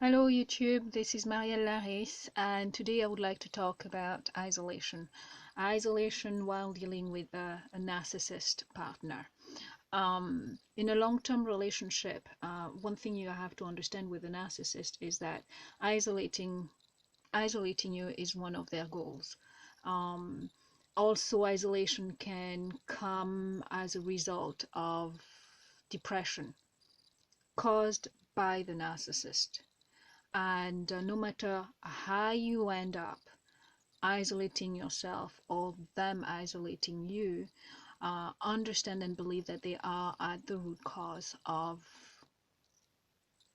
Hello YouTube, this is Marielle Laris, and today I would like to talk about isolation. Isolation while dealing with a narcissist partner. In a long-term relationship, one thing you have to understand with a narcissist is that isolating you is one of their goals. Um, Also, isolation can come as a result of depression caused by the narcissist. And no matter how you end up isolating yourself or them isolating you, understand and believe that they are at the root cause of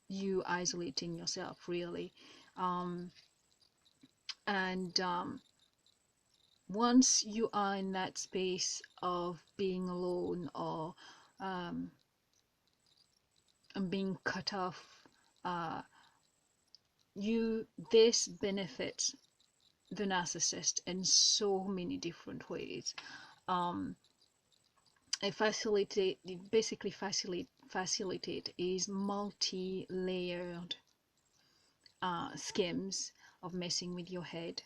you isolating yourself, really. Um, and once you are in that space of being alone or um, and being cut off, uh, this benefits the narcissist in so many different ways. Um, a facilitate basically facilitate is multi-layered schemes of messing with your head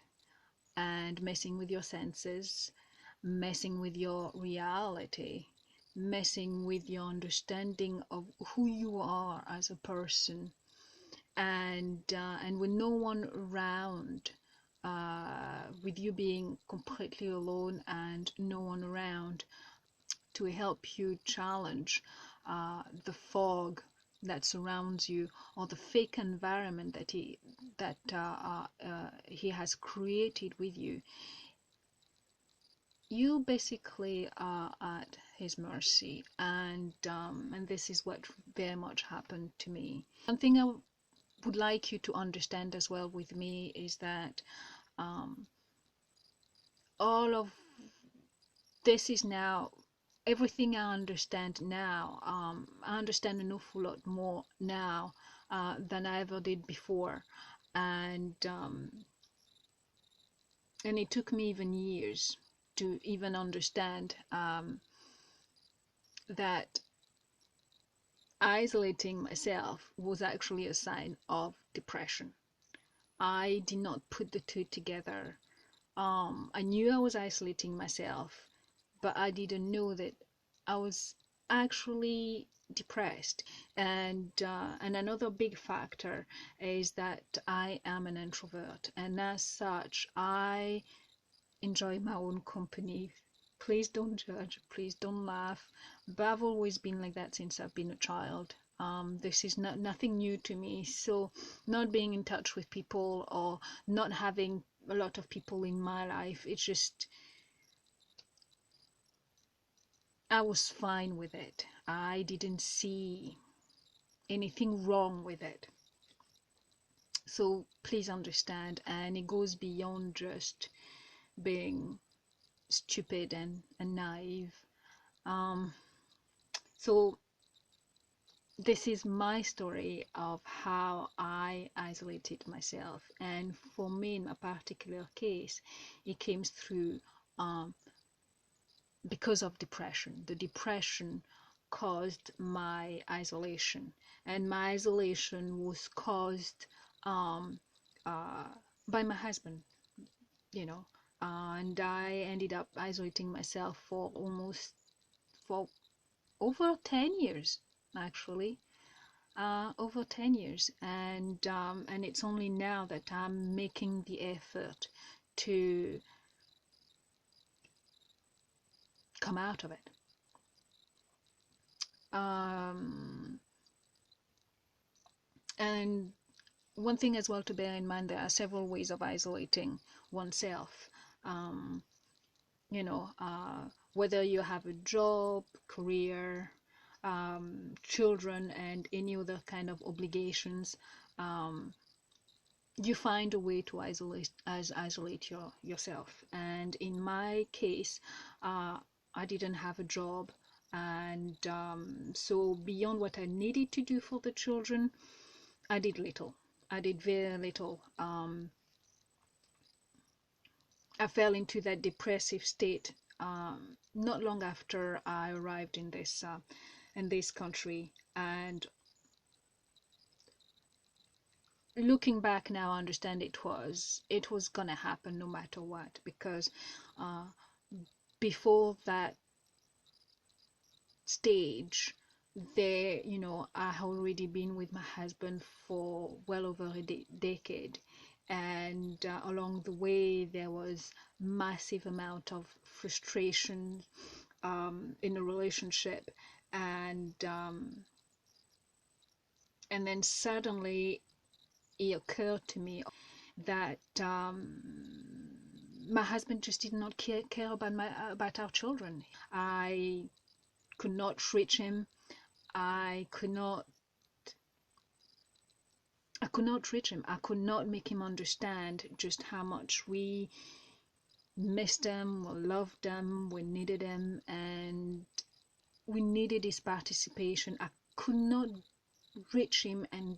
and messing with your senses, messing with your reality, messing with your understanding of who you are as a person, and with no one around, with you being completely alone and no one around to help you challenge the fog that surrounds you, or the fake environment that he has created with you. You basically are at his mercy, and this is what very much happened to me. One thing I would like you to understand as well with me is that um, all of this is now everything I understand now. I understand an awful lot more now than I ever did before, and and it took me even years to even understand that isolating myself was actually a sign of depression. I did not put the two together. I knew I was isolating myself, but I didn't know that I was actually depressed. And another big factor is that I am an introvert, and as such, I enjoy my own company. Please don't judge, please don't laugh, but I've always been like that since I've been a child. This is nothing new to me. So not being in touch with people or not having a lot of people in my life, it's just I was fine with it. I didn't see anything wrong with it. So please understand, and it goes beyond just being stupid and naive. Um, so this is my story of how I isolated myself, and for me in a particular case, it came through because of depression. The depression caused my isolation, and my isolation was caused um, uh, by my husband, you know, and I ended up isolating myself for over 10 years, actually. Over 10 years, and it's only now that I'm making the effort to come out of it. Um, and one thing as well to bear in mind, there are several ways of isolating oneself. Um, you know, whether you have a job, career, children, and any other kind of obligations, um, you find a way to isolate yourself. And in my case, I didn't have a job, and so beyond what I needed to do for the children, I did little. I did very little. I fell into that depressive state not long after I arrived in this country, and looking back now, I understand it was gonna happen no matter what, because uh, before that stage, there, I had already been with my husband for well over a decade, and along the way there was massive amount of frustration in a relationship, and then suddenly it occurred to me that my husband just did not care about our children. I could not reach him. I could not I could not reach him. I could not make him understand just how much we missed him, we loved him, we needed him, and we needed his participation. I could not reach him and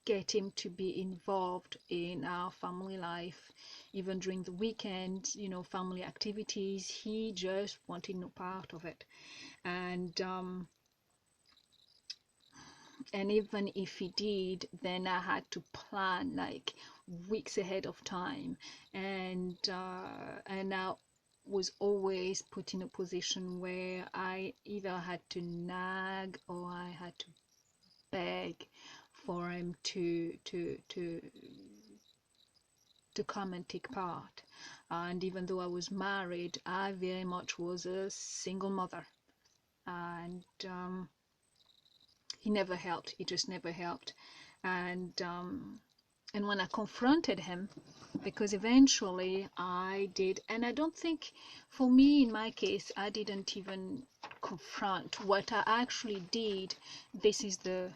get him to be involved in our family life, even during the weekends, family activities. He just wanted no part of it. And even if he did, then I had to plan like weeks ahead of time, and I was always put in a position where I either had to nag or I had to beg for him to come and take part. And even though I was married, I very much was a single mother, and he never helped. He just never helped. And when I confronted him, because eventually I did, and I don't think, for me in my case, I didn't even confront. What I actually did, this is the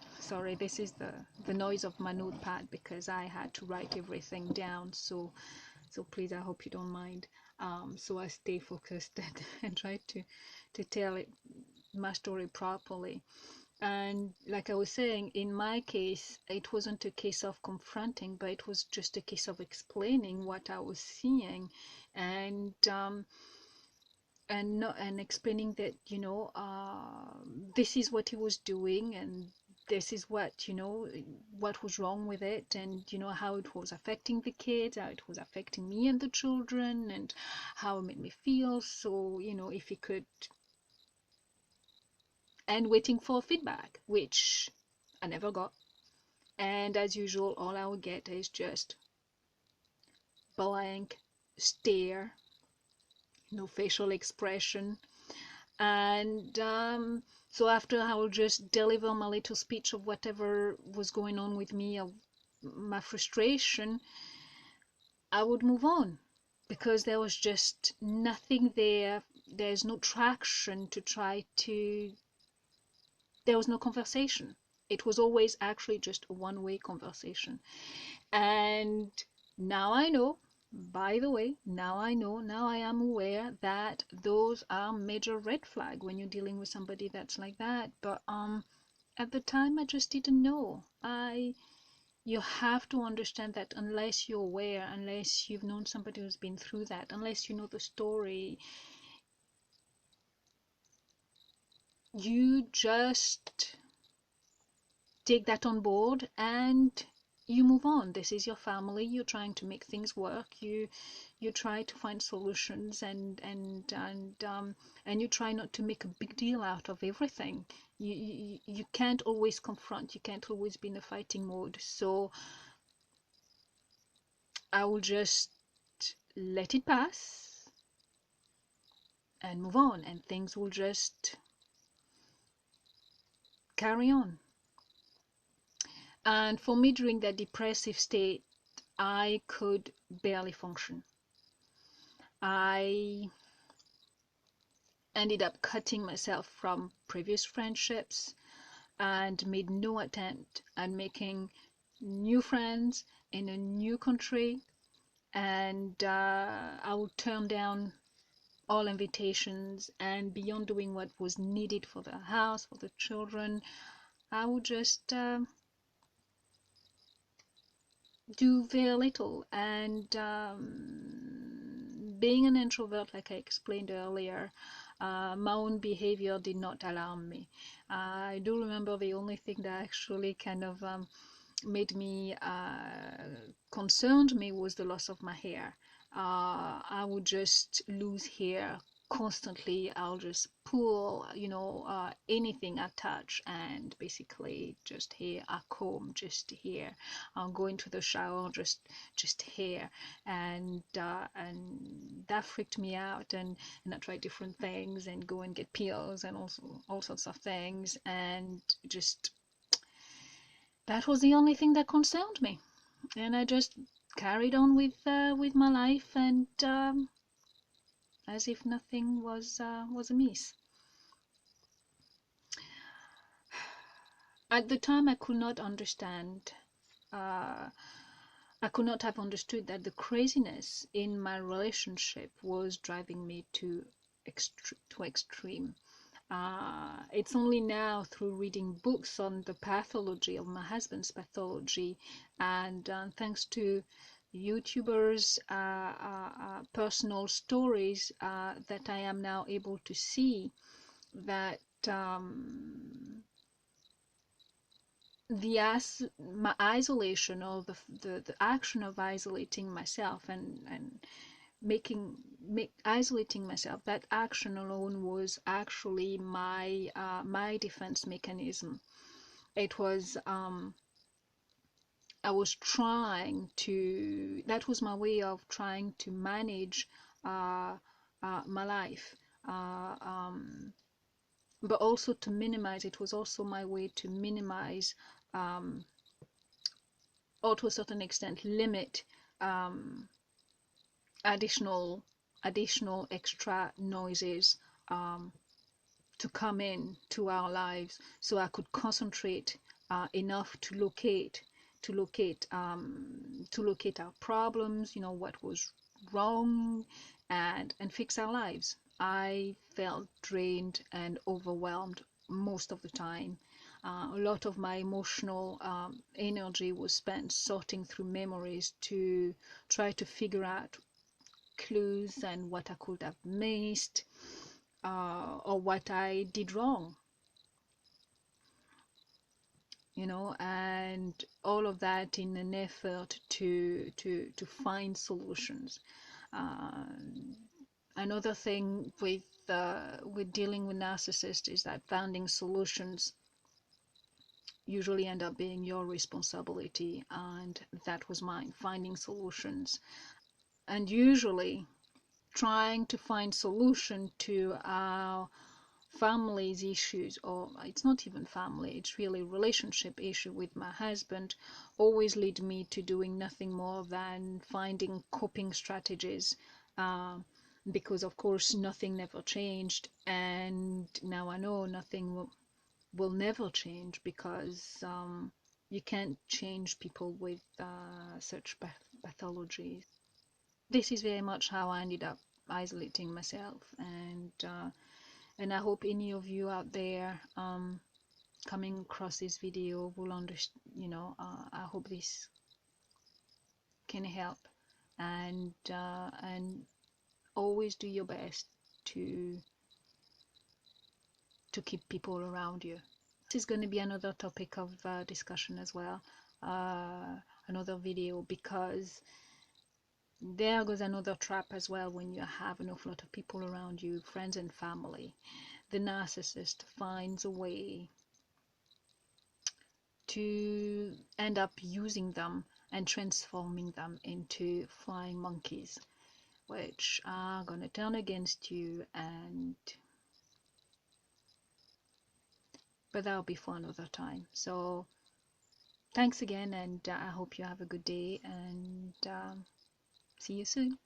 noise of my notepad, because I had to write everything down. So please, I hope you don't mind. So I stay focused and try to tell my story properly. And like I was saying, in my case, it wasn't a case of confronting, but it was just a case of explaining what I was seeing, and and explaining that, this is what he was doing, and this is what was wrong with it, and how it was affecting the kids, how it was affecting me and the children, and how it made me feel. So, if he could, and waiting for feedback, which I never got. And as usual, all I would get is just blank stare, no facial expression. And so after I would just deliver my little speech of whatever was going on with me, of my frustration, I would move on, because there was just nothing there. There's no traction to try to, there was no conversation. It was always actually just a one-way conversation. And now I know, by the way, now I am aware that those are major red flag when you're dealing with somebody that's like that. But at the time I just didn't know. You have to understand that unless you're aware, unless you've known somebody who's been through that, unless you know the story, you just take that on board and you move on. This is your family. You're trying to make things work. You try to find solutions, and you try not to make a big deal out of everything. You can't always confront. You can't always be in a fighting mode. So I will just let it pass and move on, and things will just carry on. And for me, during that depressive state, I could barely function. I ended up cutting myself from previous friendships and made no attempt at making new friends in a new country. And I would turn down all invitations, and beyond doing what was needed for the house, for the children, I would just do very little. And being an introvert, like I explained earlier, my own behavior did not alarm me. I do remember the only thing that actually kind of made me concerned me was the loss of my hair. I would just lose hair constantly. I'll just pull, anything I touch, and basically just hair. I comb, just hair. I'll go into the shower, just hair, and that freaked me out. And I tried different things and go and get pills and also all sorts of things, and just that was the only thing that concerned me. And I just carried on with my life, and as if nothing was amiss. At the time, I could not understand. Uh, I could not have understood that the craziness in my relationship was driving me to extreme. It's only now through reading books on the pathology of my husband's pathology, and thanks to YouTubers' personal stories, that I am now able to see that my isolation, or the action of isolating myself and isolating myself, that action alone was actually my defense mechanism. It was I was trying to that was my way of trying to manage my life, but also to minimize. It was also my way to minimize, or to a certain extent limit, additional extra noises to come in to our lives, so I could concentrate enough to locate our problems, what was wrong, and fix our lives. I felt drained and overwhelmed most of the time. A lot of my emotional energy was spent sorting through memories to try to figure out clues and what I could have missed, or what I did wrong, and all of that in an effort to find solutions. Another thing with dealing with narcissists is that finding solutions usually end up being your responsibility, and that was mine. Finding solutions, and usually trying to find solution to our family's issues, or it's not even family, it's really relationship issue with my husband, always lead me to doing nothing more than finding coping strategies, because of course nothing never changed, and now I know nothing will never change, because you can't change people with such pathologies. This is very much how I ended up isolating myself, and I hope any of you out there coming across this video will understand. I hope this can help, and always do your best to keep people around you. This is going to be another topic of discussion as well, another video, because there goes another trap as well. When you have an awful lot of people around you, friends and family, the narcissist finds a way to end up using them and transforming them into flying monkeys, which are gonna turn against you, but that'll be for another time. So thanks again, and I hope you have a good day, and see you soon.